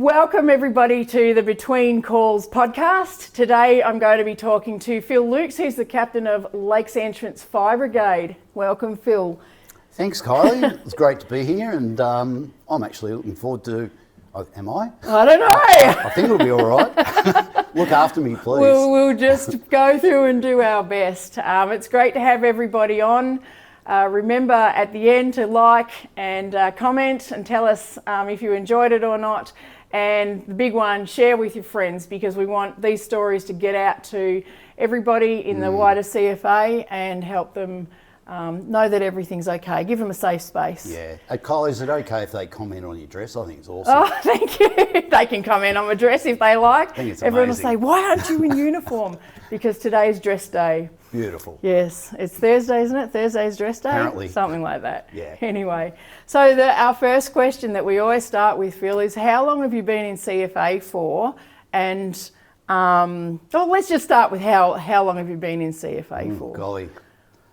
Welcome everybody to the Between Calls podcast. Today I'm going to be talking to Phil Loukes, who's the captain of Lakes Entrance Fire Brigade. Welcome, Phil. Thanks, Kylie. It's great to be here, and I'm actually looking forward to. Am I? I don't know. I think it'll be all right. Look after me, please. We'll just go through and do our best. It's great to have everybody on. Remember at the end to like and comment and tell us if you enjoyed it or not. And the big one, share with your friends, because we want these stories to get out to everybody in the wider CFA and help them know that everything's okay. Give them a safe space. Yeah. Kylie, is it okay if they comment on your dress? I think it's awesome. Oh, thank you. They can comment on my dress if they like. I think it's Everyone amazing. will say, why aren't you in uniform? Because today's dress day. Beautiful. Yes, it's Thursday, isn't it? Thursday's dress day? Apparently. Something like that. Yeah. Anyway, so our first question that we always start with, Phil, is how long have you been in CFA for? And let's just start with how long have you been in CFA for? Golly.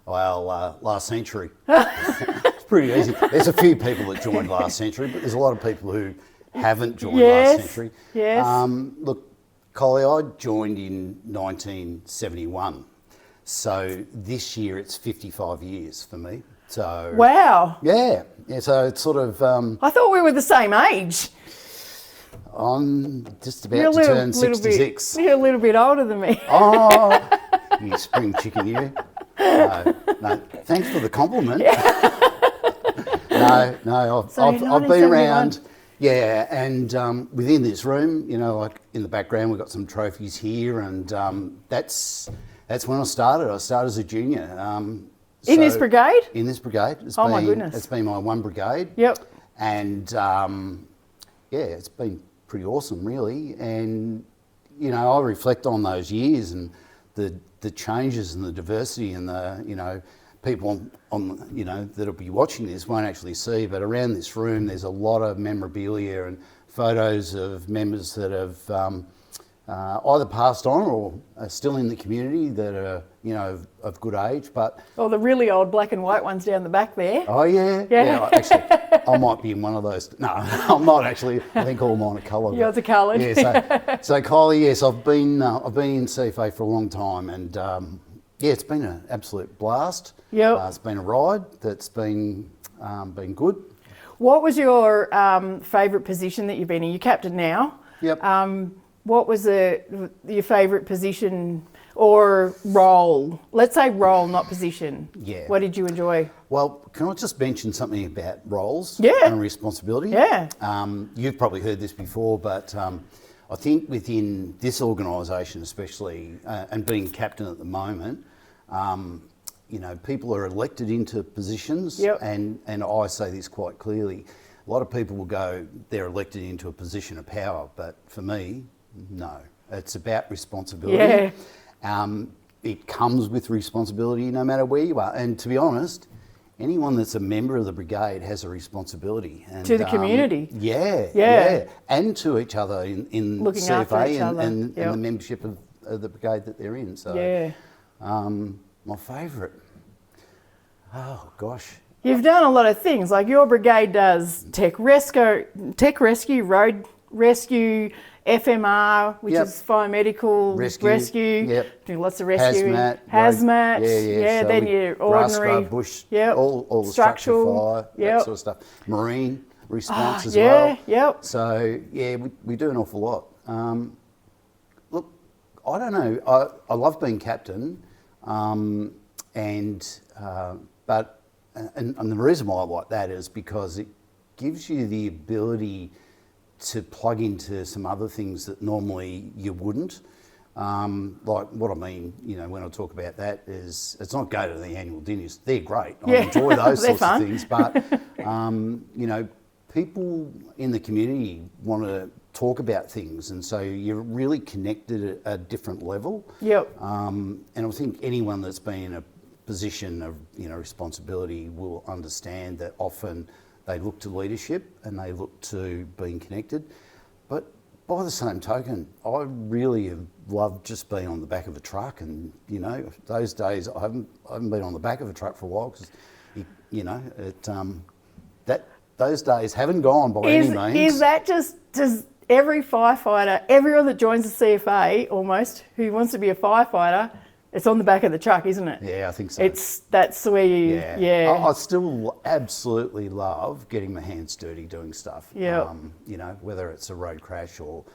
Well, last century. It's pretty easy. There's a few people that joined last century, but there's a lot of people who haven't joined last century. Yes. Look, Kylie, I joined in 1971. So this year it's 55 years for me. So Wow. Yeah. So it's sort of. I thought we were the same age. I'm just about to turn 66. You're a little bit older than me. Oh, you spring chicken, you. No. Thanks for the compliment. No. I've been around. Yeah, and within this room, like in the background, we've got some trophies here, and that's when I started. I started as a junior. In this brigade? In this brigade. My goodness. It's been my one brigade. Yep. And it's been pretty awesome, really. And, I reflect on those years and the changes and the diversity and the, people on that'll be watching this won't actually see, but around this room there's a lot of memorabilia and photos of members that have either passed on or are still in the community that are, of good age. But the really old black and white ones down the back there. Oh yeah. Actually, I might be in one of those. No, I'm not actually. I think all mine are coloured. Yours are coloured. Yeah. So Kylie, yes, I've been in CFA for a long time, and it's been an absolute blast. Yep. It's been a ride that's been good. What was your favourite position that you've been in? You're captain now. Yep. What was your favourite position or role? Let's say role, not position. Yeah. What did you enjoy? Well, can I just mention something about roles and responsibility? Yeah. You've probably heard this before, but I think within this organisation especially, and being captain at the moment, people are elected into positions, and I say this quite clearly. A lot of people will go, they're elected into a position of power, but for me, no. It's about responsibility. Yeah. It comes with responsibility no matter where you are. And to be honest, anyone that's a member of the brigade has a responsibility. And, to the community. Yeah. And to each other in looking CFA after each other. and the membership of the brigade that they're in. So, my favourite. Oh, gosh. You've done a lot of things. Like your brigade does tech rescue, road rescue, FMR, which is fire medical rescue. Do lots of rescue. Hazmat. Yeah. So then your ordinary bush, all the structural fire, that sort of stuff. Marine response as well. Yep. So we do an awful lot. Look, I don't know. I love being captain, but the reason why I like that is because it gives you the ability to plug into some other things that normally you wouldn't. Like what I mean, when I talk about that is, it's not go to the annual dinners. They're great. I enjoy those sorts of things. But, people in the community want to talk about things. And so you're really connected at a different level. Yep. And I think anyone that's been in a position of, responsibility will understand that often they look to leadership and they look to being connected. But by the same token, I really have loved just being on the back of a truck, and those days I haven't been on the back of a truck for a while because those days haven't gone by any means. Is that just every firefighter, everyone that joins the CFA almost, who wants to be a firefighter, it's on the back of the truck, isn't it? Yeah, I think so. That's where you, yeah. I still absolutely love getting my hands dirty doing stuff. Yeah. You know, whether it's a road crash or,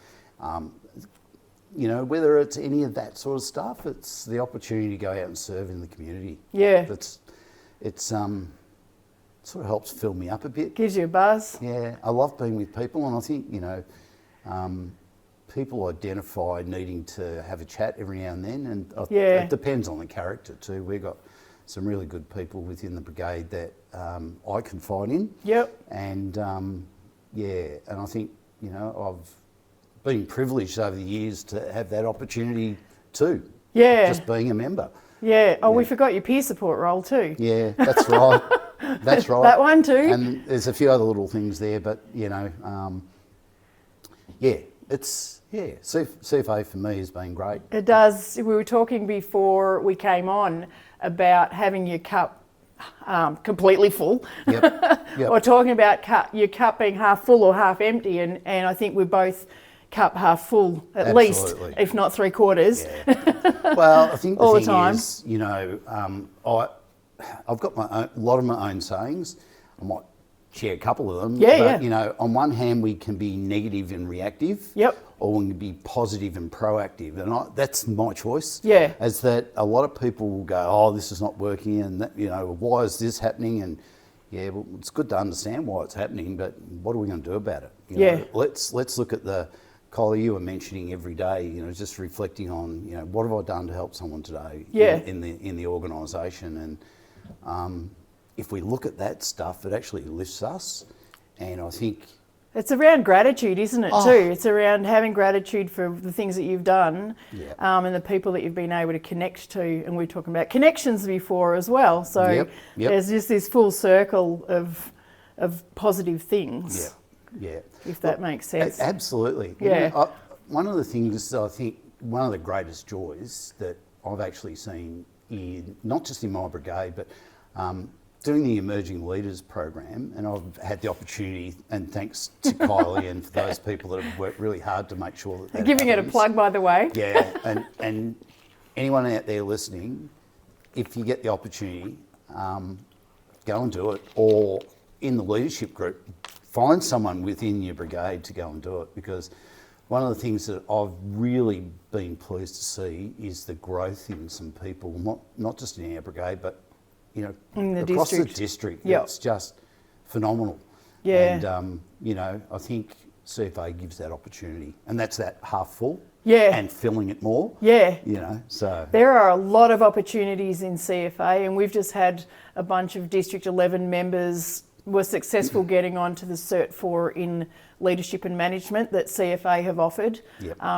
you know, whether it's any of that sort of stuff, it's the opportunity to go out and serve in the community. Yeah. It's sort of helps fill me up a bit. Gives you a buzz. Yeah, I love being with people, and I think, you know, people identify needing to have a chat every now and then, and it depends on the character too. We've got some really good people within the brigade that I confide in. Yep. And yeah, and I think, you know, I've been privileged over the years to have that opportunity too. Yeah. Just being a member. Yeah. Oh, we forgot your peer support role too. Yeah, that's right. That's right. That one too. And there's a few other little things there, but you know, yeah, CFA for me has been great. It does. We were talking before we came on about having your cup completely full. Yep. Or talking about your cup being half full or half empty, and I think we're both cup half full at Absolutely. least, if not 3/4. Yeah. Well, I think All the the thing time. is, you know, I've got a lot of my own sayings. I might share a couple of them. Yeah, but, yeah. you know, on one hand, we can be negative and reactive. Yep. Or we can be positive and proactive. And that's my choice. Yeah. As that a lot of people will go, oh, this is not working, and that, you know, why is this happening? And yeah, well, it's good to understand why it's happening, but what are we going to do about it? You know, let's look at Kylie, you were mentioning every day, you know, just reflecting on, you know, what have I done to help someone today in the organisation, and if we look at that stuff, it actually lifts us, and I think it's around gratitude, isn't it, too? It's around having gratitude for the things that you've done, and the people that you've been able to connect to. And we were talking about connections before as well. So there's just this full circle of positive things. Yeah. If that makes sense. Absolutely. Yeah. You know, one of the things, I think, one of the greatest joys that I've actually seen, not just in my brigade, but doing the Emerging Leaders program, and I've had the opportunity, and thanks to Kylie and for those people that have worked really hard to make sure that Giving happens. it a plug, by the way. Yeah, and anyone out there listening, if you get the opportunity, go and do it, or in the leadership group, find someone within your brigade to go and do it, because one of the things that I've really been pleased to see is the growth in some people, not just in our brigade, but you know, in the across district. the district. Yep. It's just phenomenal. Yeah. And you know, I think CFA gives that opportunity, and that's that half full. Yeah. And filling it more. Yeah. You know, so there are a lot of opportunities in CFA, and we've just had a bunch of District 11 members were successful getting onto the Cert 4 in leadership and management that CFA have offered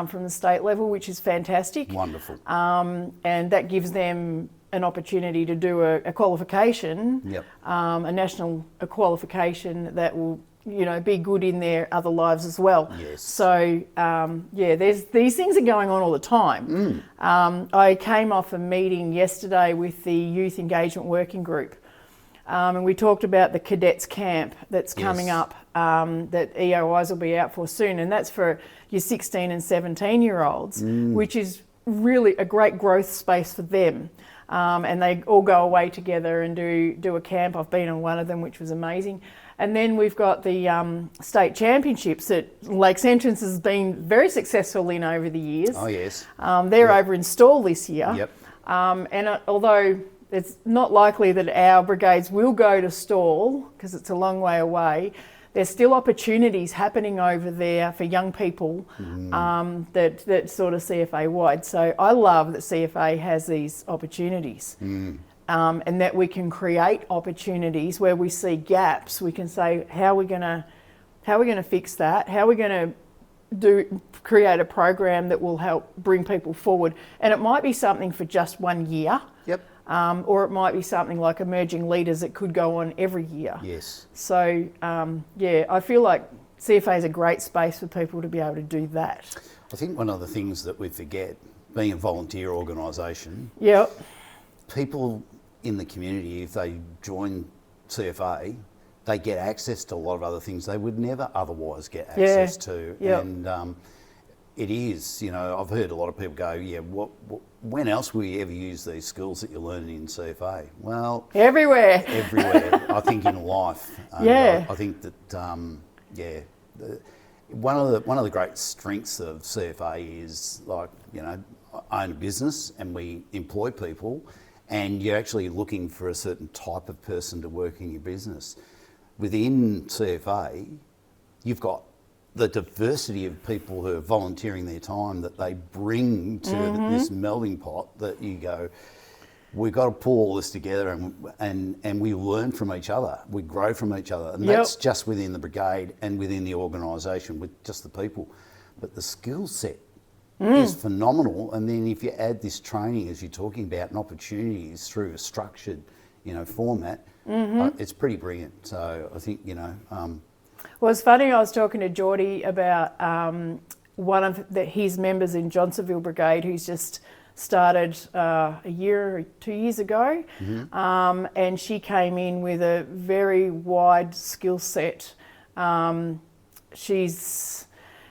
from the state level, which is fantastic. Wonderful. And that gives them an opportunity to do a qualification, a national qualification that will, you know, be good in their other lives as well. Yes. So, there's these things are going on all the time. I came off a meeting yesterday with the Youth Engagement Working Group, and we talked about the cadets camp that's coming up, that EOIs will be out for soon, and that's for your 16 and 17-year-olds, which is really a great growth space for them. And they all go away together and do a camp. I've been on one of them, which was amazing. And then we've got the state championships that Lakes Entrance has been very successful in over the years. Oh, yes. They're over in Stawell this year. Yep. And although it's not likely that our brigades will go to Stawell because it's a long way away, there's still opportunities happening over there for young people that sort of CFA wide. So I love that CFA has these opportunities. And that we can create opportunities where we see gaps. We can say, how are we going to fix that? How are we going to create a program that will help bring people forward? And it might be something for just 1 year. Yep. Or it might be something like Emerging Leaders that could go on every year. Yes. So, I feel like CFA is a great space for people to be able to do that. I think one of the things that we forget, being a volunteer organisation, Yep. people in the community, if they join CFA, they get access to a lot of other things they would never otherwise get access to. Yep. And it is, I've heard a lot of people go, when else will you ever use these skills that you're learning in CFA? Well, everywhere. I think in life. I think that, one of the great strengths of CFA is I own a business and we employ people, and you're actually looking for a certain type of person to work in your business. Within CFA, you've got the diversity of people who are volunteering their time that they bring to this melding pot, that you go, we've got to pull all this together, and we learn from each other. We grow from each other. And that's just within the brigade and within the organisation with just the people. But the skill set is phenomenal. And then if you add this training, as you're talking about, and opportunities through a structured, format, it's pretty brilliant. So I think, Well, it's funny, I was talking to Geordie about one of his members in Johnsonville Brigade who's just started a year or 2 years ago, and she came in with a very wide skill set.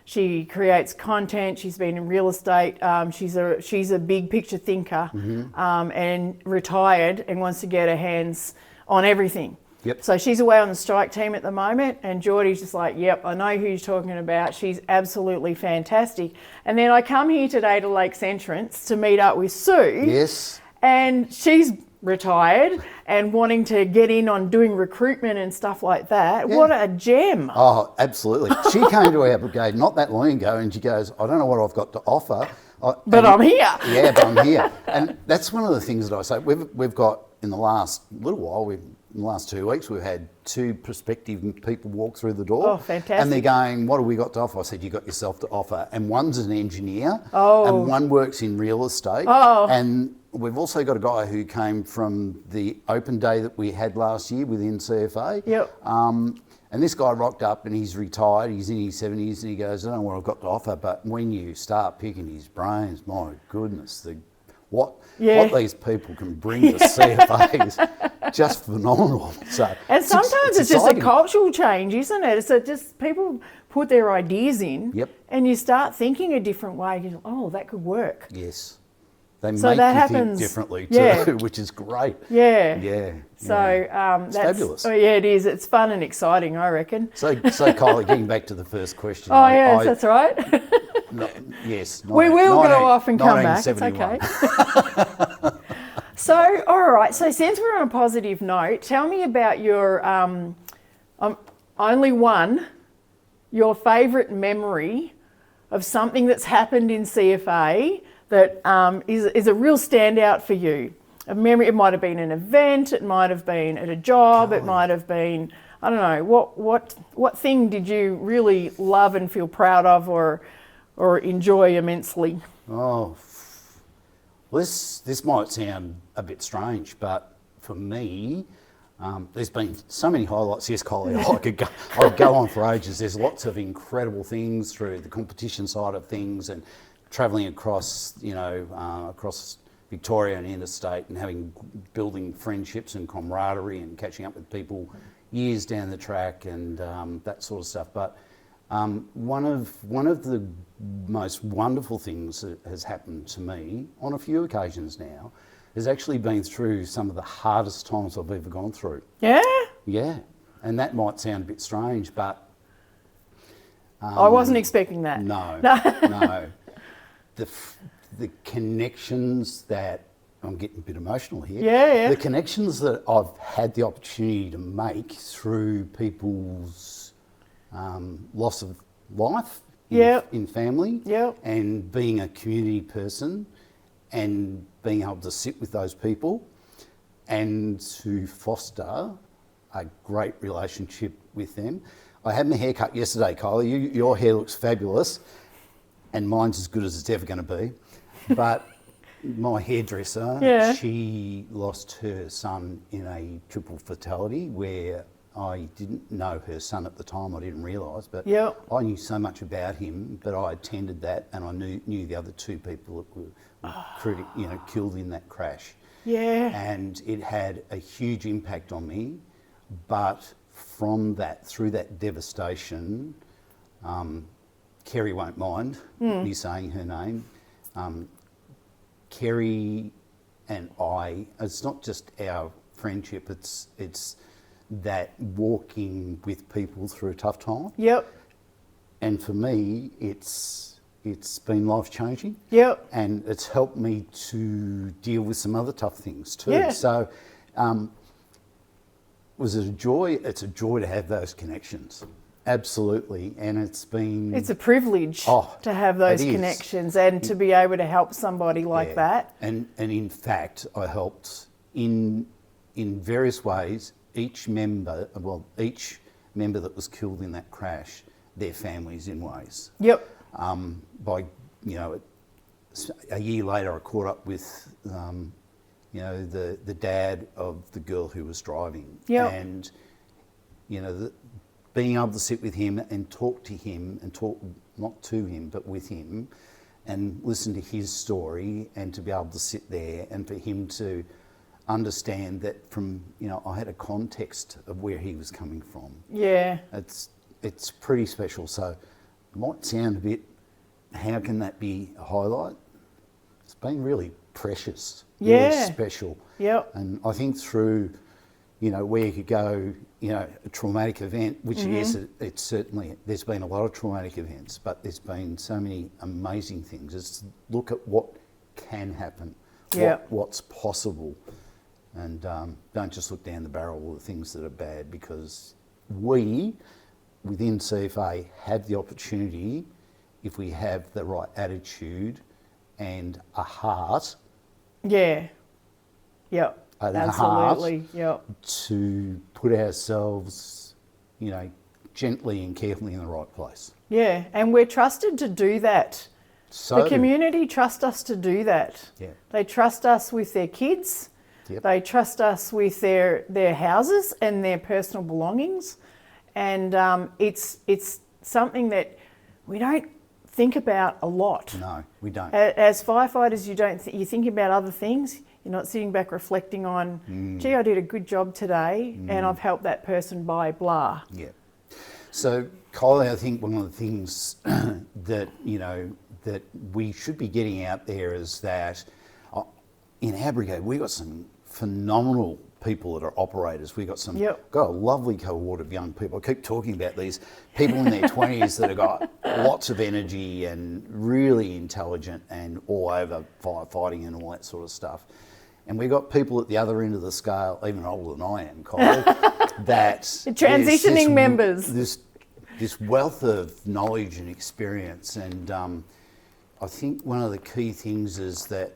She creates content, she's been in real estate, she's a big picture thinker, and retired and wants to get her hands on everything. Yep. So she's away on the strike team at the moment, and Geordie's just like, yep, I know who you're talking about. She's absolutely fantastic. And then I come here today to Lakes Entrance to meet up with Sue. Yes. And she's retired and wanting to get in on doing recruitment and stuff like that. Yeah. What a gem. Oh, absolutely. She came to our brigade not that long ago, and she goes, I don't know what I've got to offer. But I'm here. Yeah, but I'm here. And that's one of the things that I say. We've got, in the last little while, in the last 2 weeks, we've had 2 prospective people walk through the door. Oh, fantastic. And they're going, what have we got to offer? I said, you got yourself to offer. And one's an engineer, Oh. and one works in real estate. Oh. And we've also got a guy who came from the open day that we had last year within CFA. Yep. And this guy rocked up, and he's retired, he's in his 70s, and he goes, I don't know what I've got to offer, but when you start picking his brains, my goodness, what these people can bring to CFA is just phenomenal. So and sometimes it's just a cultural change, isn't it? So just people put their ideas in, and you start thinking a different way. You go, oh, that could work. Yes. They make happens think differently too, which is great. Yeah. Yeah. So it's fabulous. Oh yeah, it is. It's fun and exciting, I reckon. So Kylie, getting back to the first question. Oh yes, that's right. Yes. We will go off and come back. It's okay. So, all right. So since we're on a positive note, tell me about your your favourite memory of something that's happened in CFA that is a real standout for you. A memory. It might have been an event. It might have been at a job. It might have been, I don't know. What thing did you really love and feel proud of, or enjoy immensely? Oh, well, this might sound a bit strange, but for me, there's been so many highlights. Yes, Kylie, I could go on for ages. There's lots of incredible things through the competition side of things, and travelling across, across Victoria and interstate, and building friendships and camaraderie, and catching up with people years down the track, and that sort of stuff. But one of the most wonderful things that has happened to me on a few occasions now has actually been through some of the hardest times I've ever gone through. Yeah? Yeah. And that might sound a bit strange, but... I wasn't expecting that. No, no. The connections that... I'm getting a bit emotional here. Yeah. The connections that I've had the opportunity to make through people's loss of life in family, and being a community person, and being able to sit with those people and to foster a great relationship with them. I had my hair cut yesterday, Kylie. Your hair looks fabulous, and mine's as good as it's ever going to be. But my hairdresser, she lost her son in a triple fatality where I didn't know her son at the time. I didn't realise, but I knew so much about him. But I attended that, and I knew the other 2 people that were killed in that crash. Yeah. And it had a huge impact on me. But from that, through that devastation, Kerry won't mind me saying her name. Kerry and I, it's not just our friendship, it's that walking with people through a tough time. Yep. And for me, it's been life-changing. Yep. And it's helped me to deal with some other tough things too. Yeah. So was it a joy? It's a joy to have those connections. Absolutely. And it's a privilege to have those connections and to be able to help somebody like that. And in fact, I helped in various ways each member that was killed in that crash, their families in ways. Yep. By, a year later I caught up with, the dad of the girl who was driving. Yep. And, being able to sit with him and talk to him and talk, not to him, but with him and listen to his story and to be able to sit there and for him to understand that from, I had a context of where he was coming from. Yeah. It's pretty special. So it might sound a bit, how can that be a highlight? It's been really precious, really special. Yep. And I think through, where you could go, a traumatic event, which yes, it's certainly, there's been a lot of traumatic events, but there's been so many amazing things. It's look at what can happen, what's possible, and don't just look down the barrel of the things that are bad, because we, within CFA, have the opportunity, if we have the right attitude and a heart. Yeah. Yep. Absolutely. Yep. To put ourselves, gently and carefully in the right place. Yeah, and we're trusted to do that. So the community trust us to do that. Yeah. They trust us with their kids. Yep. They trust us with their houses and their personal belongings, and it's something that we don't think about a lot. No, we don't. As firefighters, you think about other things. You're not sitting back reflecting on, gee, I did a good job today and I've helped that person by blah. Yeah. So, Kylie, I think one of the things that, that we should be getting out there is that in our brigade, we've got some phenomenal people that are operators. We've got got a lovely cohort of young people. I keep talking about these people in their 20s that have got lots of energy and really intelligent and all over firefighting and all that sort of stuff. And we've got people at the other end of the scale, even older than I am, Kylie, that transitioning members. This wealth of knowledge and experience. And I think one of the key things is that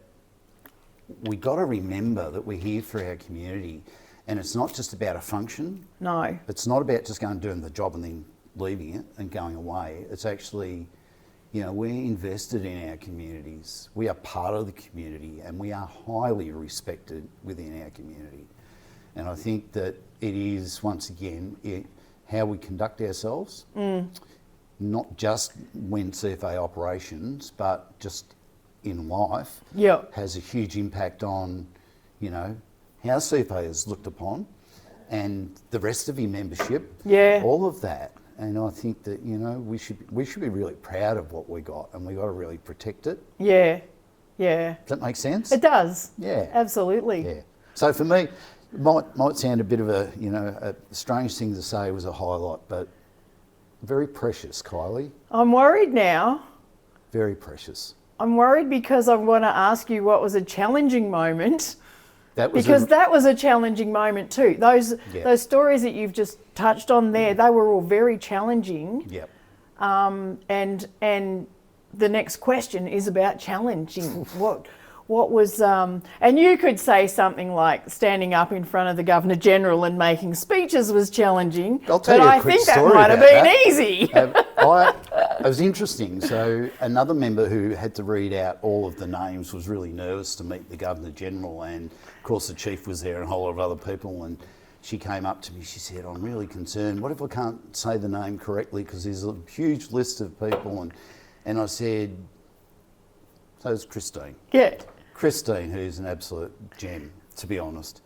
we got to remember that we're here for our community, and it's not just about a function. No. It's not about just going and doing the job and then leaving it and going away. It's actually, we're invested in our communities. We are part of the community, and we are highly respected within our community. And I think that it is, once again, how we conduct ourselves, not just when CFA operations, but just in life, has a huge impact on, how CFA is looked upon and the rest of your membership, all of that. And I think that, we should be really proud of what we got, and we got to really protect it. Yeah. Does that make sense? It does. Yeah. Absolutely. Yeah. So for me, it might sound a bit of a strange thing to say was a highlight, but very precious, Kylie. I'm worried now. Very precious. I'm worried because I want to ask you what was a challenging moment. That was a challenging moment too. Those stories that you've just touched on there, they were all very challenging. Yep. And the next question is about challenging. What was and you could say something like standing up in front of the Governor General and making speeches was challenging. I'll tell you a quick story about that. But I think that might have been easy. It was interesting. So another member who had to read out all of the names was really nervous to meet the Governor General, and of course the Chief was there and a whole lot of other people, and she came up to me, she said, I'm really concerned. What if I can't say the name correctly, because there's a huge list of people? And I said, so it's Christine. Yeah. Christine, who's an absolute gem, to be honest.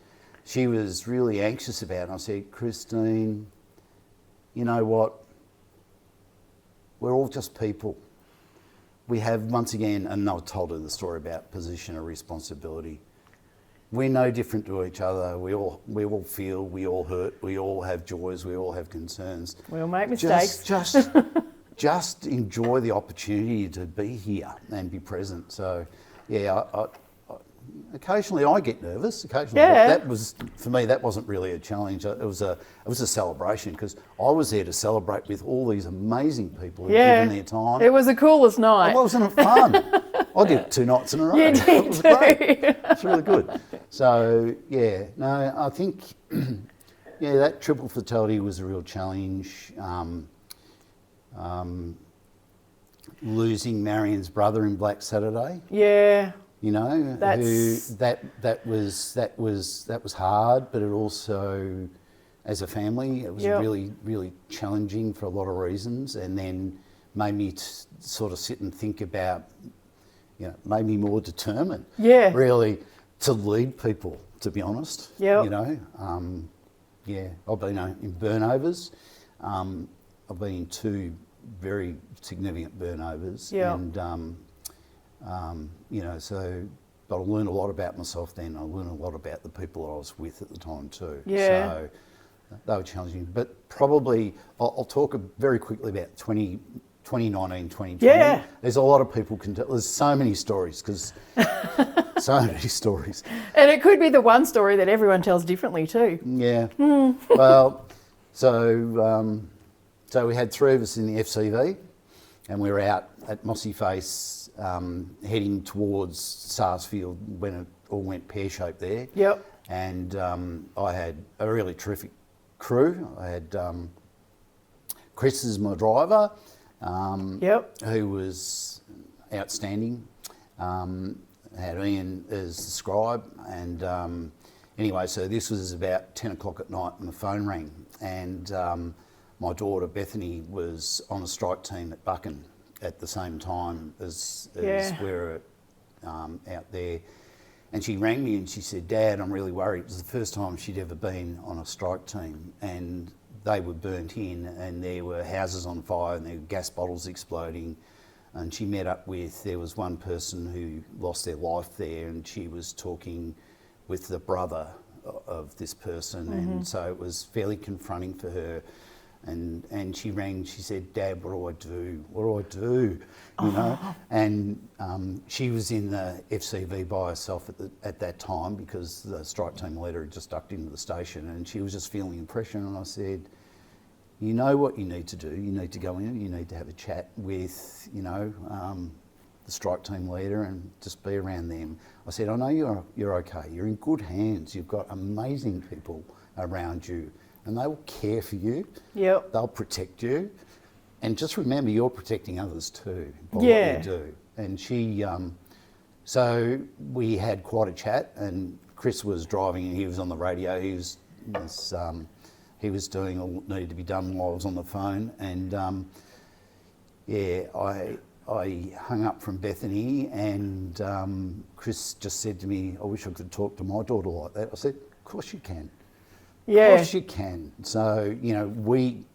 She was really anxious about it. And I said, Christine, you know what, we're all just people. We have, once again, and I've told her the story about position of responsibility. We're no different to each other. We all feel, we all hurt, we all have joys, we all have concerns. We all make mistakes. Just enjoy the opportunity to be here and be present. So, yeah, occasionally I get nervous. Occasionally, Yeah. that was, for me, that wasn't really a challenge. It was a celebration, because I was there to celebrate with all these amazing people who've given their time. It was the coolest night. Wasn't it fun? I did it 2 nights in a row. You did It was too. great. It's really good. So, yeah, no, I think, yeah, that triple fatality was a real challenge. Losing Marion's brother in Black Saturday. Yeah. You know, that was hard, but it also, as a family, it was really, really challenging for a lot of reasons, and then made me sort of sit and think about, you know, made me more determined. Yeah. Really, to lead people, to be honest. Yep. You know, yeah, I've been in burnovers. I've been in 2 very significant burnovers, and you know, so, but I learned a lot about myself then. I learned a lot about the people I was with at the time too. Yeah. So they were challenging, but probably I'll talk very quickly about 2019, 2020. Yeah. There's a lot of people can tell. There's so many stories, because so many stories. And it could be the one story that everyone tells differently too. Yeah. Well, so we had 3 of us in the FCV, and we were out at Mossy Face, heading towards Sarsfield when it all went pear-shaped there. Yep. And I had a really terrific crew. I had Chris as my driver, who was outstanding. Had Ian as the scribe, and anyway, so this was about 10 o'clock at night, and the phone rang, and my daughter Bethany was on a strike team at Buchan at the same time as we were out there. And she rang me and she said, "Dad, I'm really worried." It was the first time she'd ever been on a strike team, and they were burnt in, and there were houses on fire, and there were gas bottles exploding. And she met up with, there was one person who lost their life there, and she was talking with the brother of this person, and so it was fairly confronting for her. And she rang, she said, "Dad, what do I do? What do I do?" You know? And she was in the FCV by herself at that time, because the strike team leader had just ducked into the station, and she was just feeling the pressure. And I said, "You know what you need to do? You need to go in, you need to have a chat with, you know, the strike team leader, and just be around them." I said, "I know you're okay. You're in good hands. You've got amazing people around you, and they will care for you. Yep. They'll protect you. And just remember, you're protecting others too by what you do." And she, so we had quite a chat, and Chris was driving and he was on the radio. He was doing all that needed to be done while I was on the phone. And I hung up from Bethany, and Chris just said to me, "I wish I could talk to my daughter like that." I said, "Of course you can. Yeah. Of course you can." So, you know,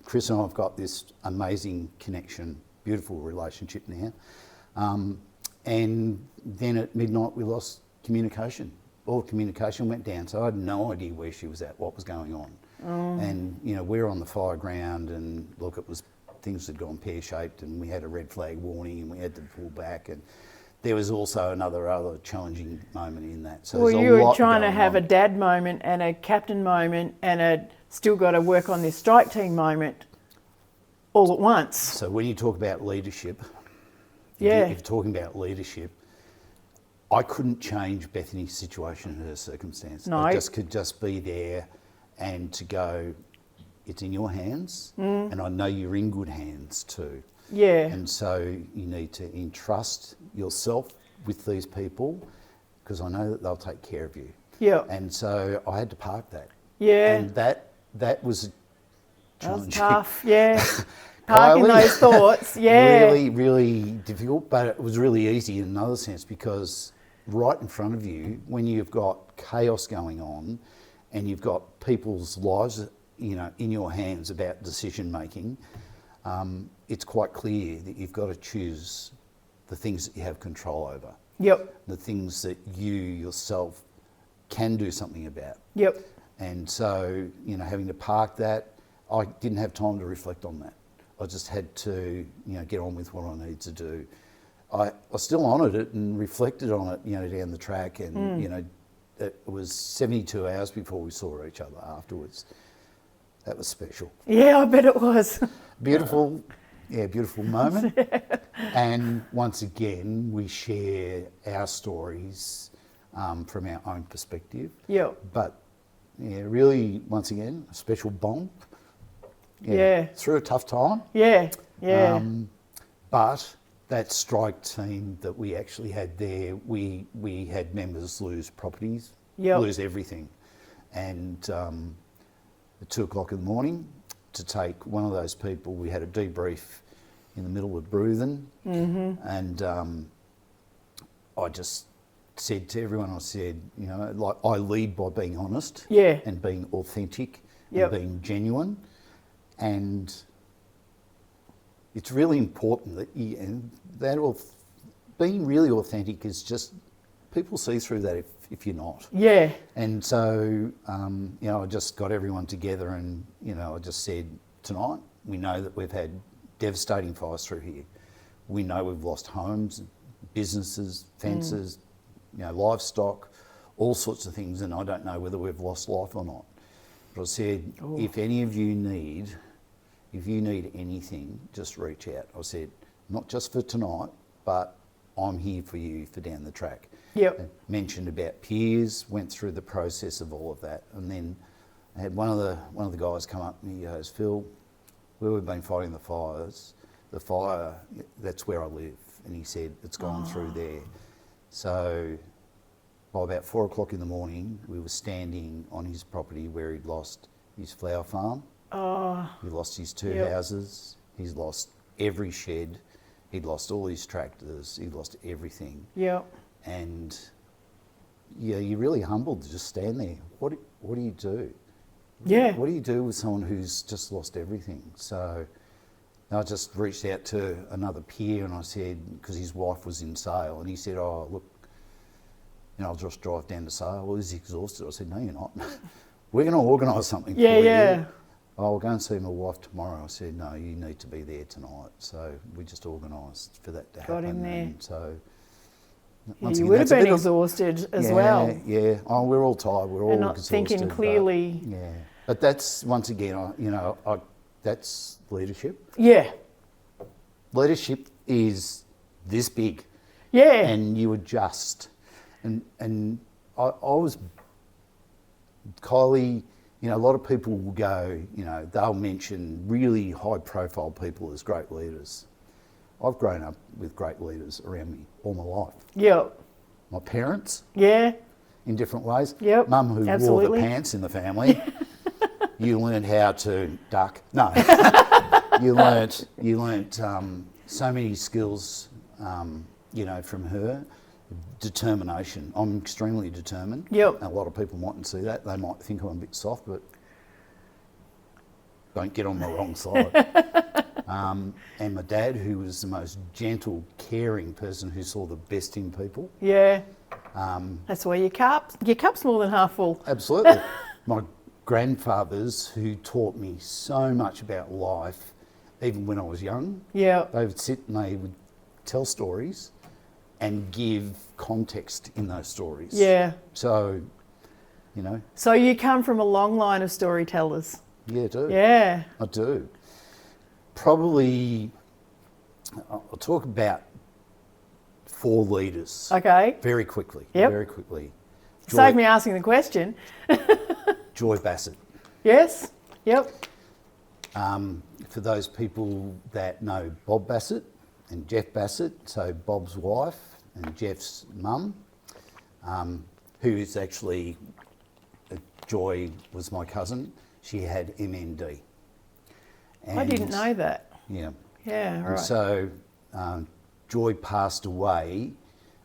Chris and I have got this amazing connection, beautiful relationship now. And then at midnight we lost communication. All communication went down. So I had no idea where she was at, what was going on. And, you know, we were on the fire ground, and look, things had gone pear-shaped, and we had a red flag warning, and we had to pull back. And there was also another challenging moment in that. So well, you were trying to have a dad moment and a captain moment and a still got to work on this strike team moment all at once. So when you talk about leadership, if you're talking about leadership, I couldn't change Bethany's situation and her circumstance. No. I could just be there and to go, "It's in your hands, and I know you're in good hands too." Yeah. And so you need to entrust yourself with these people, because I know that they'll take care of you. Yeah. And so I had to park that. Yeah. And that was challenging. That was tough, yeah. Parking Kylie, those thoughts, yeah. Really, really difficult, but it was really easy in another sense, because right in front of you, when you've got chaos going on and you've got people's lives in your hands about decision making, it's quite clear that you've got to choose the things that you have control over. Yep. The things that you yourself can do something about. Yep. And so, having to park that, I didn't have time to reflect on that. I just had to, get on with what I needed to do. I still honoured it and reflected on it, down the track, and it was 72 hours before we saw each other afterwards. That was special. Yeah, I bet it was. Beautiful moment. And once again, we share our stories from our own perspective. Yeah. But really, once again, a special bond. Yeah. Through a tough time. Yeah. Yeah. But that strike team that we actually had there, we had members lose properties, lose everything. And at 2 o'clock in the morning, to take one of those people, we had a debrief in the middle of Bruthen. And I just said to everyone, I said, I lead by being honest and being authentic and being genuine. And it's really important that being really authentic is just, people see through that if you're not. Yeah. And so, I just got everyone together and, I just said, tonight, we know that we've had devastating fires through here. We know we've lost homes, businesses, fences, livestock, all sorts of things, and I don't know whether we've lost life or not. But I said, if any of you need anything, just reach out. I said, not just for tonight, but I'm here for you for down the track. Yep. I mentioned about peers, went through the process of all of that, and then I had one of the guys come up and he goes, Phil, where we've been fighting the fires, the fire, that's where I live. And he said, it's gone through there. So by about 4 o'clock in the morning, we were standing on his property where he'd lost his flower farm. He lost his two houses. He's lost every shed. He'd lost all his tractors. He lost everything. Yeah. And you're really humbled to just stand there. What do you do? Yeah. What do you do with someone who's just lost everything? So I just reached out to another peer and I said, because his wife was in Sale, and he said, oh, look, I'll just drive down to Sale. Well, he's exhausted. I said, no, you're not. We're going to organise something for you. Yeah. Oh, I'll go and see my wife tomorrow. I said, no, you need to be there tonight. So we just organised for that to happen. Got him there. And so you would have been exhausted as well. Yeah. Oh, we're all tired. We're all not exhausted. Thinking clearly. But that's, once again, that's leadership. Yeah. Leadership is this big. Yeah. And you adjust. And I was, Kylie, a lot of people will go, they'll mention really high profile people as great leaders. I've grown up with great leaders around me all my life. Yep. My parents. Yeah. In different ways. Yep. Mum who Absolutely. wore the pants in the family. You learned how to duck. No. you learnt so many skills, from her. Determination. I'm extremely determined. Yep. A lot of people mightn't see that. They might think I'm a bit soft, but don't get on the wrong side. And my dad, who was the most gentle, caring person who saw the best in people. Yeah. That's why your cup's more than half full. Absolutely. My grandfathers, who taught me so much about life, even when I was young. Yeah. They would sit and they would tell stories and give context in those stories. Yeah. So, So you come from a long line of storytellers. Yeah, I do. Yeah. I do. Probably, I'll talk about 4 leaders. Okay. Very quickly. Yep. Very quickly. Save me asking the question. Joy Bassett. Yes. Yep. For those people that know Bob Bassett and Jeff Bassett, so Bob's wife and Jeff's mum, who is actually, Joy was my cousin. She had MND. I didn't know that. Yeah. Yeah, right. And so Joy passed away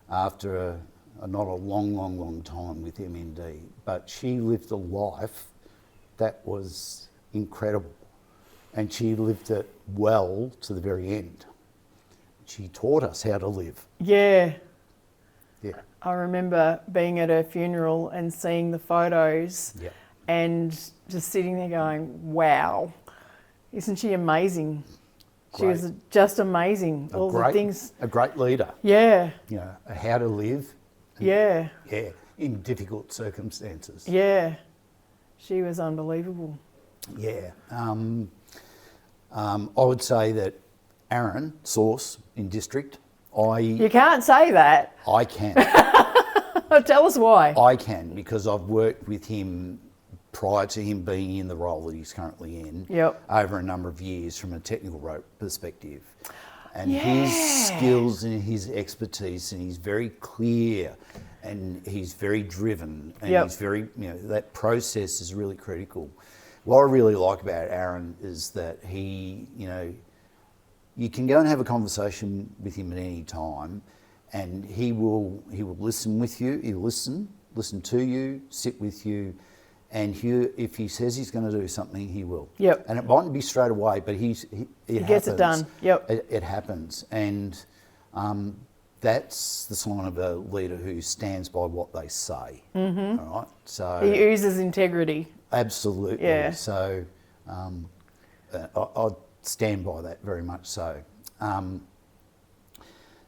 after not a long time with MND, but she lived a life that was incredible. And she lived it well to the very end. She taught us how to live. Yeah. Yeah. I remember being at her funeral and seeing the photos and just sitting there going, wow, isn't she amazing? Great. She was just amazing. The things. A great leader. Yeah. You know, how to live. Yeah. Yeah, in difficult circumstances. Yeah. She was unbelievable. Yeah. I would say that Aaron Source in District, You can't say that. I can. Tell us why. I can, because I've worked with him prior to him being in the role that he's currently in over a number of years from a technical rope perspective. And his skills and his expertise, and he's very clear and he's very driven and he's very, that process is really critical. What I really like about Aaron is that he, you can go and have a conversation with him at any time, and he will listen with you. He'll listen to you, sit with you, and if he says he's going to do something, he will. Yep. And it mightn't be straight away, but he gets it done. Yep. It happens, and that's the sign of a leader who stands by what they say. Mm-hmm. All right. So he oozes integrity. Absolutely. Yeah. So I stand by that very much so.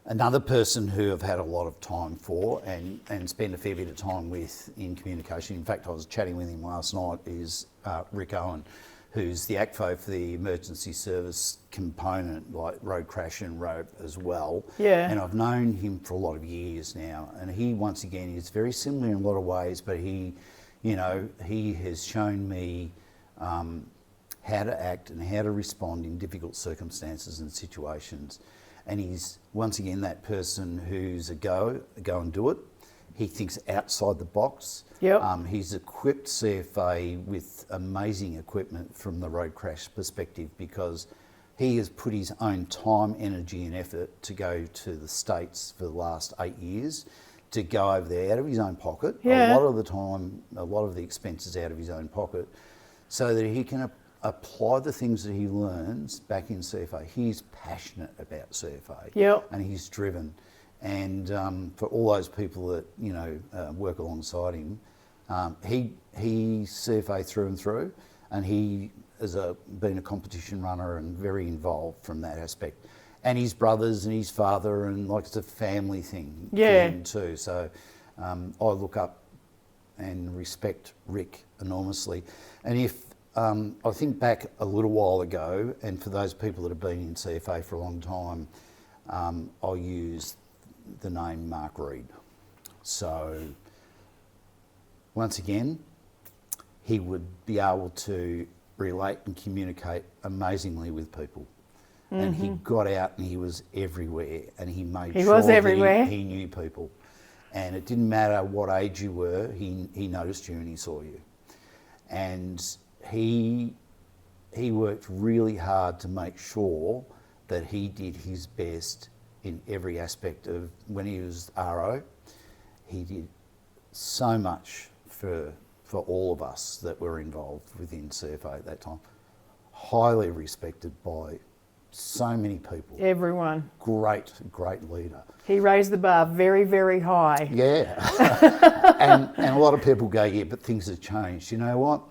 Another person who I've had a lot of time for and spend a fair bit of time with in communication, in fact I was chatting with him last night, is Rick Owen, who's the ACFO for the emergency service component, like road crash and rope as well. Yeah. And I've known him for a lot of years now, and he, once again, is very similar in a lot of ways, but he has shown me how to act and how to respond in difficult circumstances and situations. And he's, once again, that person who's go and do it. He thinks outside the box. Yep. He's equipped CFA with amazing equipment from the road crash perspective, because he has put his own time, energy and effort to go to the States for the last 8 years, to go over there out of his own pocket, a lot of the time, a lot of the expenses out of his own pocket, so that he can apply the things that he learns back in CFA. He's passionate about CFA, and he's driven. And for all those people that work alongside him, he's CFA through and through, and he has been a competition runner and very involved from that aspect. And his brothers and his father, and like it's a family thing for him too. So I look up and respect Rick enormously. And if I think back a little while ago, and for those people that have been in CFA for a long time, I'll use the name Mark Reed. So once again, he would be able to relate and communicate amazingly with people. Mm-hmm. And he got out and he was everywhere, and he made sure that he knew people. And it didn't matter what age you were, he noticed you and he saw you. And he worked really hard to make sure that he did his best in every aspect of when he was RO. He did so much for all of us that were involved within CFA at that time. Highly respected by so many people. Everyone. Great leader. He raised the bar very, very high. Yeah. and a lot of people go, yeah, but things have changed. You know what?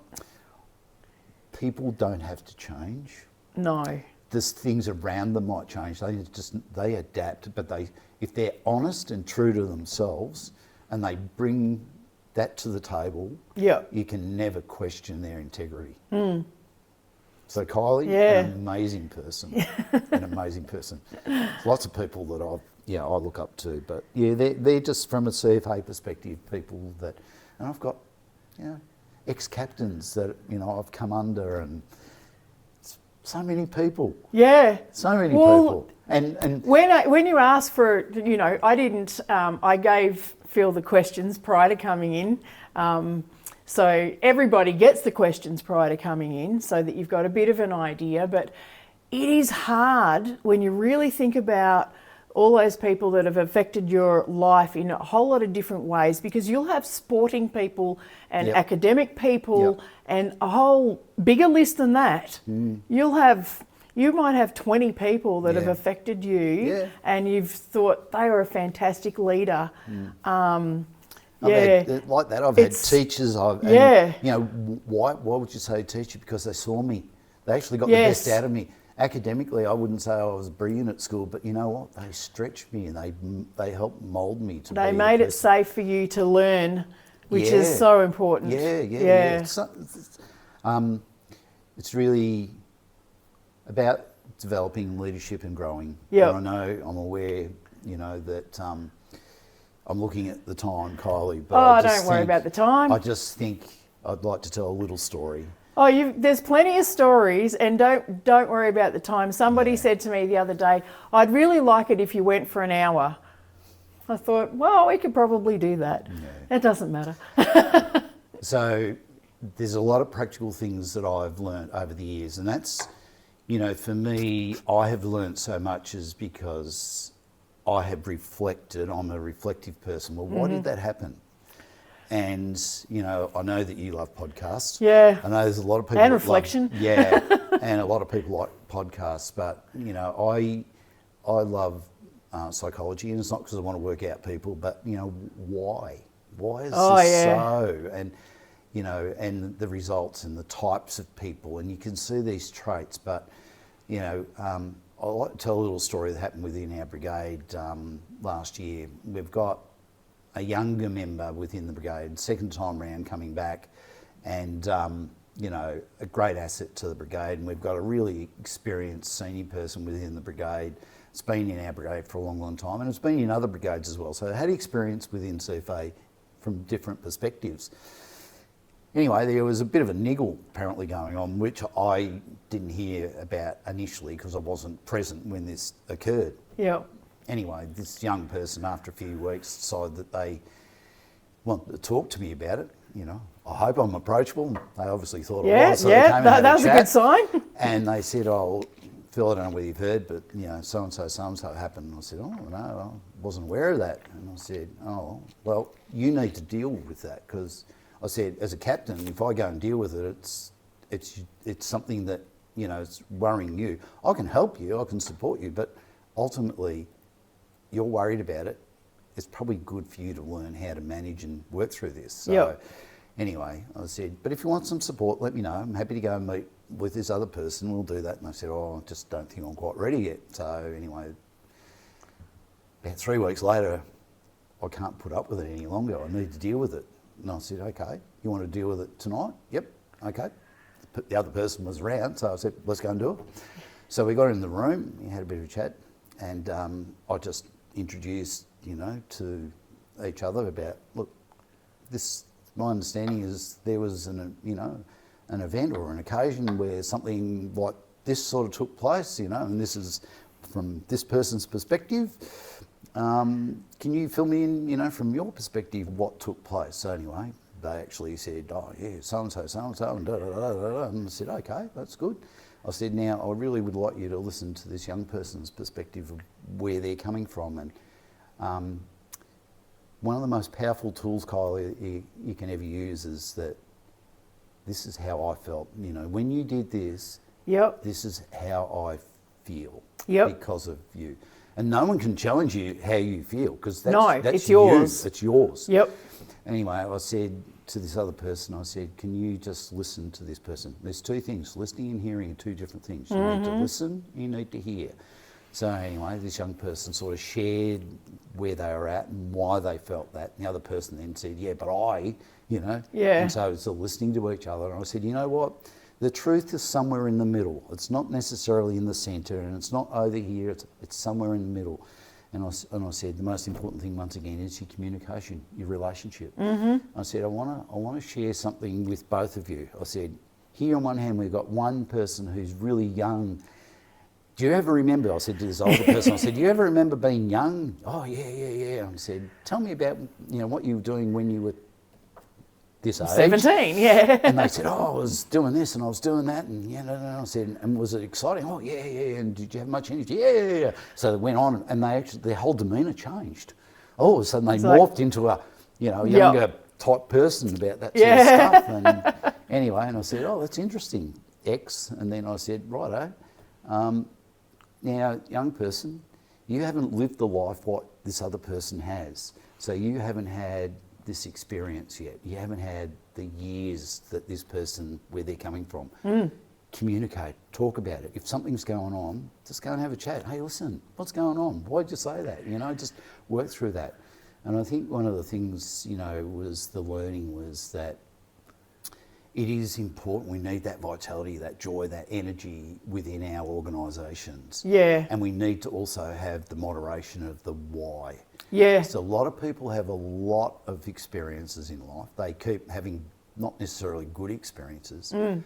People don't have to change. No. There's things around them might change. They adapt, but if they're honest and true to themselves and they bring that to the table, you can never question their integrity. Mm. So Kylie, an amazing person. An amazing person. Lots of people that I look up to, but they're just from a CFA perspective, people that, and I've got, ex-captains that I've come under, and so many people. Yeah. So many people. And when you asked for, I didn't. I gave Phil the questions prior to coming in. So everybody gets the questions prior to coming in, so that you've got a bit of an idea. But it is hard when you really think about all those people that have affected your life in a whole lot of different ways, because you'll have sporting people and academic people and a whole bigger list than that. You might have 20 people that have affected you and you've thought they were a fantastic leader. Like that. I've had teachers. Why would you say teacher? Because they saw me. They actually got the best out of me. Academically, I wouldn't say I was brilliant at school, but you know what? They stretched me and they helped mould me to. They made it safe for you to learn, which is so important. It's really about developing leadership and growing. Yeah. I'm aware, that I'm looking at the time, Kylie. But don't worry about the time. I just think I'd like to tell a little story. There's plenty of stories, and don't worry about the time. Somebody said to me the other day, I'd really like it if you went for an hour. I thought, well, we could probably do that. Yeah. It doesn't matter. So there's a lot of practical things that I've learned over the years, and that's, for me, I have learned so much is because I have reflected. I'm a reflective person. Well, why did that happen? And, I know that you love podcasts. Yeah. I know there's a lot of people and reflection. And a lot of people like podcasts. But, I love psychology, and it's not because I want to work out people, but, why? Why is this so? And, and the results and the types of people. And you can see these traits. But, I'd like to tell a little story that happened within our brigade last year. We've got a younger member within the brigade, second time round coming back, and a great asset to the brigade. And we've got a really experienced senior person within the brigade. It's been in our brigade for a long, long time, and it's been in other brigades as well. So it had experience within CFA from different perspectives. Anyway, there was a bit of a niggle apparently going on, which I didn't hear about initially because I wasn't present when this occurred. Yeah. Anyway, this young person, after a few weeks, decided that they wanted to talk to me about it. I hope I'm approachable. They obviously thought I was. So that was a good sign. And they said, "Oh, Phil, I don't know whether you've heard, but so and so happened." And I said, "Oh no, I wasn't aware of that." And I said, "Oh, well, you need to deal with that," because I said, as a captain, if I go and deal with it, it's something that it's worrying you. I can help you, I can support you, but ultimately, you're worried about it. It's probably good for you to learn how to manage and work through this. So anyway, I said, but if you want some support, let me know. I'm happy to go and meet with this other person. We'll do that. And they said, I just don't think I'm quite ready yet. So anyway, about 3 weeks later, I can't put up with it any longer. I need to deal with it. And I said, okay, you want to deal with it tonight? Yep, okay. The other person was around, so I said, let's go and do it. So we got in the room, we had a bit of a chat, and I just introduced, to each other about, look, my understanding is there was an event or an occasion where something like this sort of took place, and this is from this person's perspective. Can you fill me in, from your perspective, what took place? So anyway, they actually said, oh yeah, so-and-so, and da-da-da-da-da, and I said, okay, that's good. I said, now I really would like you to listen to this young person's perspective of where they're coming from. And one of the most powerful tools, Kylie, you can ever use is that this is how I felt. When you did this, this is how I feel because of you. And no one can challenge you how you feel because that's it's yours. It's yours. Yep. Anyway, I said to this other person, I said, can you just listen to this person? There's two things. Listening and hearing are two different things. You need to listen, you need to hear. So anyway, this young person sort of shared where they were at and why they felt that. And the other person then said, yeah, but I, And so it's all listening to each other. And I said, you know what? The truth is somewhere in the middle. It's not necessarily in the centre and it's not over here, it's somewhere in the middle. And I said, the most important thing once again is your communication, your relationship. I said, I want to share something with both of you. I said, here on one hand we've got one person who's really young. Do you ever remember, I said to this older person, I said, do you ever remember being young? Oh yeah. I said, tell me about what you were doing when you were this age. 17, yeah. And they said, oh, I was doing this and I was doing that. And I said, and was it exciting? Oh, yeah. And did you have much energy? Yeah. So they went on and their whole demeanour changed. All of a sudden they morphed into a, younger type person about that sort of stuff. And anyway, and I said, oh, that's interesting, X. And then I said, righto, now, young person, you haven't lived the life what this other person has. So you haven't had this experience yet. You haven't had the years that this person, where they're coming from. Communicate, talk about it. If something's going on, just go and have a chat. Hey, listen, what's going on? Why'd you say that? Just work through that. And I think one of the things, was the learning was that it is important. We need that vitality, that joy, that energy within our organisations. Yeah. And we need to also have the moderation of the why. Yeah. So a lot of people have a lot of experiences in life. They keep having not necessarily good experiences. A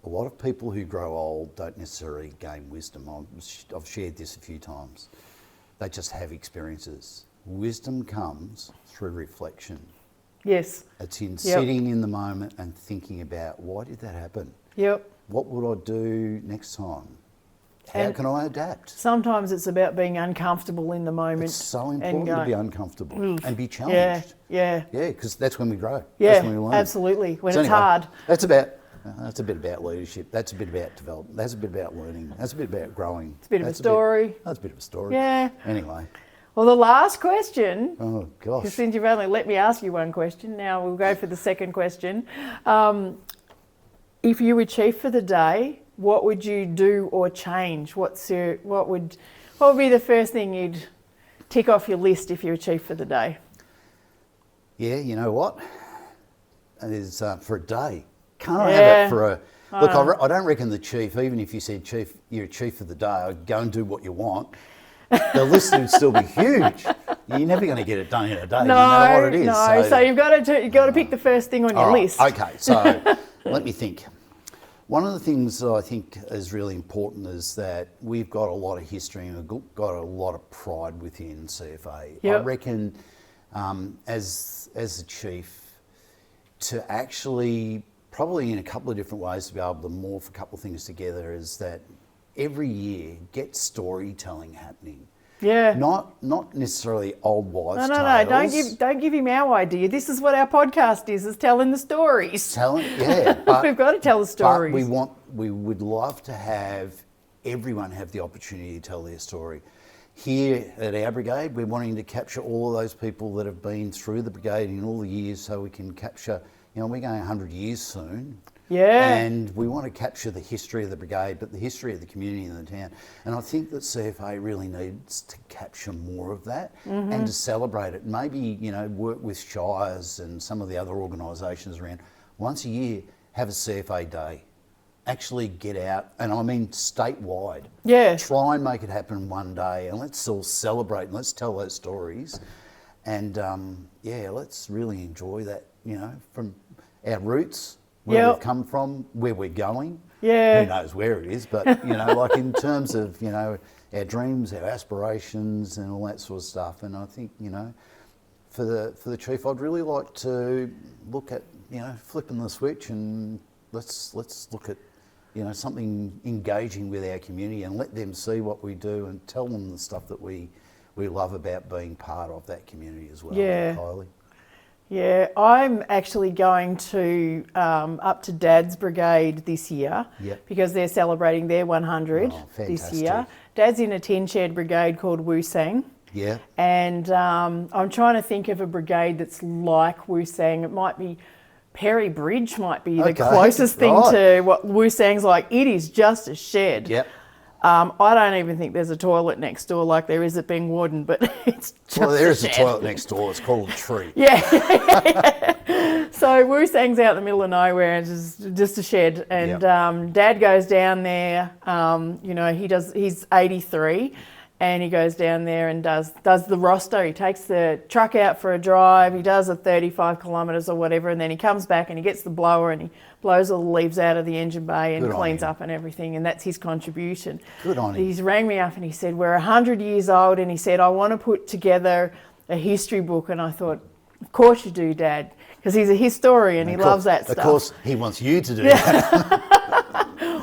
lot of people who grow old don't necessarily gain wisdom. I've shared this a few times. They just have experiences. Wisdom comes through reflection. Yes. It's in sitting in the moment and thinking about, why did that happen? Yep. What would I do next time? How can I adapt? Sometimes it's about being uncomfortable in the moment. It's so important to be uncomfortable and be challenged. Yeah. Yeah, because that's when we grow. Yeah, that's when we learn. absolutely. When So it's anyway, hard. That's a bit about leadership. That's a bit about development. That's a bit about learning. That's a bit about growing. It's a bit of a story. That's a bit of a story. Yeah. Anyway. Well, the last question, Oh, gosh. since you've only let me ask you one question, now we'll go for the second question. If you were chief for the day, what would you do or change? What would be the first thing you'd tick off your list if you were chief for the day? Yeah, you know what? It is for a day. Can't I have it for a... Look, I don't reckon the chief, even if you said chief, you're a chief for the day, I'd go and do what you want. The list would still be huge. You're never going to get it done in a day, no matter what it is. No, so you've got to pick the first thing on your list. Okay, so let me think. One of the things that I think is really important is that we've got a lot of history and we've got a lot of pride within CFA. Yep. I reckon as a chief, to actually, probably in a couple of different ways to be able to morph a couple of things together, is that every year get storytelling happening. Yeah. Not necessarily old wives' No. tales. Don't give him our idea. This is what our podcast is telling the stories. But we've got to tell the stories. But we would love to have everyone have the opportunity to tell their story. Here at our brigade, we're wanting to capture all of those people that have been through the brigade in all the years, so we can capture, we're going 100 years soon. Yeah. And we want to capture the history of the brigade, but the history of the community and the town. And I think that CFA really needs to capture more of that and to celebrate it. Maybe, work with shires and some of the other organisations around. Once a year, have a CFA day. Actually get out, and I mean statewide. Yeah. Try and make it happen one day, and let's all celebrate and let's tell those stories. And let's really enjoy that, from our roots, where we've come from, where we're going. Yeah. Who knows where it is, but, like in terms of, our dreams, our aspirations and all that sort of stuff. And I think, for the chief, I'd really like to look at, flipping the switch and let's look at, something engaging with our community and let them see what we do and tell them the stuff that we love about being part of that community as well. Yeah. Kylie. Yeah, I'm actually going to up to Dad's Brigade this year because they're celebrating their 100 this year. Dad's in a 10-shed brigade called Woosang. Yeah. And I'm trying to think of a brigade that's like Woosang. It might be Perry Bridge might be the closest thing to what Woosang's like. It is just a shed. Yep. I don't even think there's a toilet next door like there is at Bengwarden, but it's just there is a toilet next door. It's called a tree. Yeah. So Woosang's out in the middle of nowhere and it's just a shed. And Dad goes down there. He's 83 and he goes down there and does the roster. He takes the truck out for a drive. He does a 35 kilometres or whatever, and then he comes back and he gets the blower and he blows all the leaves out of the engine bay and cleans up and everything, and that's his contribution. Good on him. He's rang me up and he said, we're 100 years old, and he said, I want to put together a history book. And I thought, of course you do, Dad, because he's a historian. He loves that stuff. Of course, he wants you to do that.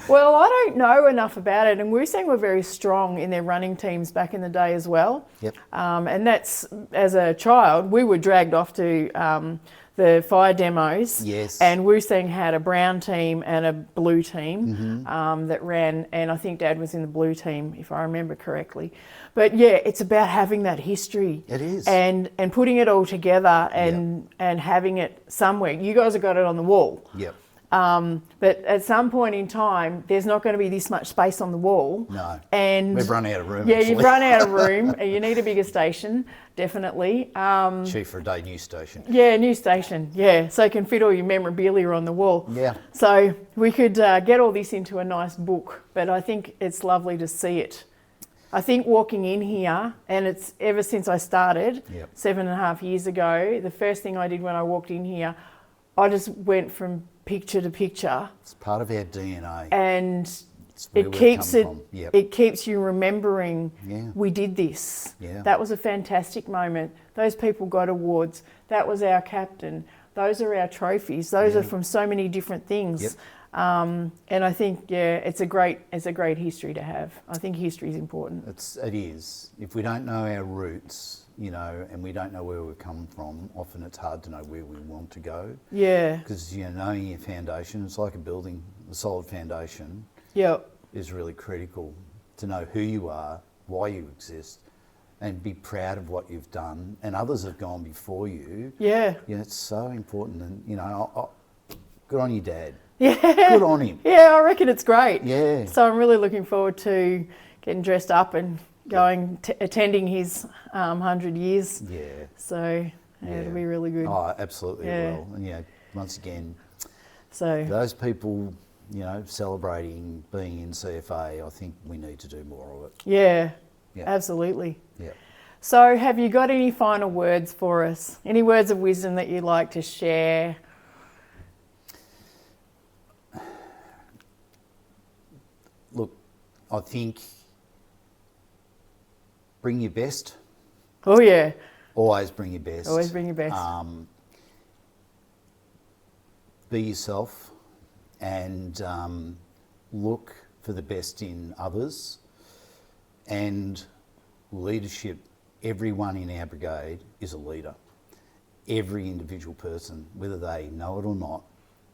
Well, I don't know enough about it, and Woosang were very strong in their running teams back in the day as well. Yep. And that's, as a child, we were dragged off to the fire demos. Yes. And Woosang had a brown team and a blue team that ran, and I think Dad was in the blue team, if I remember correctly. But yeah, it's about having that history. It is. And putting it all together and having it somewhere. You guys have got it on the wall. Yep. But at some point in time, there's not going to be this much space on the wall. No. And we've run out of room. Yeah, actually. you've run out of room. You need a bigger station, definitely. Chief for a day news station. Yeah, new station. Yeah, so you can fit all your memorabilia on the wall. Yeah. So we could get all this into a nice book, but I think it's lovely to see it. I think walking in here, and it's ever since I started 7.5 years ago, the first thing I did when I walked in here, I just went from picture to picture. It's part of our DNA. And it keeps it keeps you remembering we did this. Yeah. That was a fantastic moment. Those people got awards. That was our captain. Those are our trophies. Those are from so many different things. Yep. And I think it's a great history to have. I think history is important. It is. If we don't know our roots, and we don't know where we've come from, often it's hard to know where we want to go. Yeah. Because knowing your foundation, it's like a building, a solid foundation. Yep. Is really critical to know who you are, why you exist, and be proud of what you've done. And others have gone before you. Yeah. It's so important. And good on your dad. Yeah. Good on him. Yeah, I reckon it's great. Yeah. So I'm really looking forward to getting dressed up and going attending his 100 years. Yeah. So it'll be really good. Oh, absolutely will. And once again, so those people, celebrating being in CFA, I think we need to do more of it. Yeah. Absolutely. Yeah. So have you got any final words for us? Any words of wisdom that you'd like to share? Look, I think bring your best. Oh yeah. Always bring your best. Always bring your best. Be yourself and look for the best in others. And leadership, everyone in our brigade is a leader. Every individual person, whether they know it or not,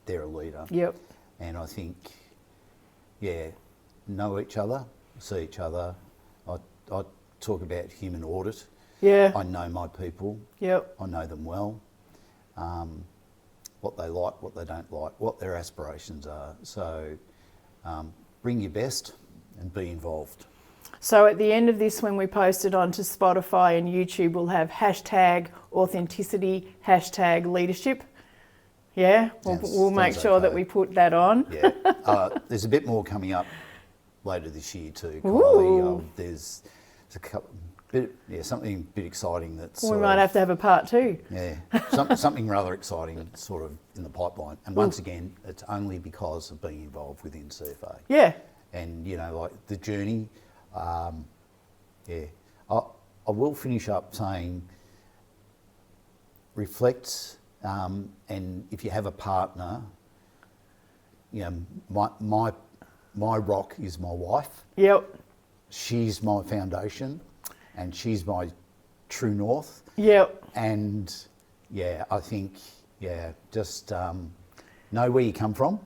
they're a leader. Yep. And I think, know each other, see each other. I talk about human audit. Yeah. I know my people. Yep. I know them well. What they like, what they don't like, what their aspirations are. So bring your best and be involved. So at the end of this, when we post it onto Spotify and YouTube, we'll have #authenticity, #leadership. Yeah, we'll make sure that we put that on. Yeah. There's a bit more coming up later this year too, Kylie. There's a couple, something a bit exciting that's... We might have to have a part 2. Yeah, something rather exciting sort of in the pipeline. And once again, it's only because of being involved within CFA. Yeah. And, like the journey, I will finish up saying reflect, and if you have a partner, my rock is my wife. Yep. She's my foundation and she's my true north. Yep. And I think, just know where you come from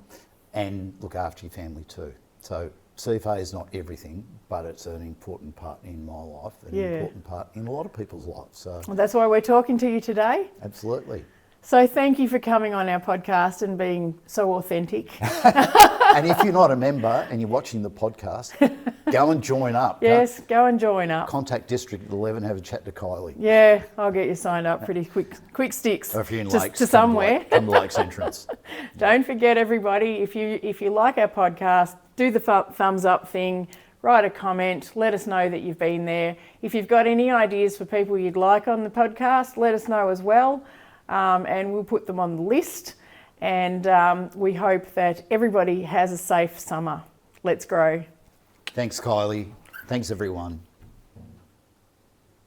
and look after your family too. So CFA is not everything, but it's an important part in my life, an important part in a lot of people's lives. So well, that's why we're talking to you today. Absolutely. So thank you for coming on our podcast and being so authentic. And if you're not a member and you're watching the podcast, go and join up. Yes, go and join up. Contact District 11, have a chat to Kylie. Yeah, I'll get you signed up pretty quick sticks. Or if you're in just Lakes, to somewhere. come to Lakes Entrance. Don't forget, everybody, if you like our podcast, do the thumbs up thing, write a comment, let us know that you've been there. If you've got any ideas for people you'd like on the podcast, let us know as well. And we'll put them on the list. And we hope that everybody has a safe summer. Let's grow. Thanks, Kylie. Thanks, everyone.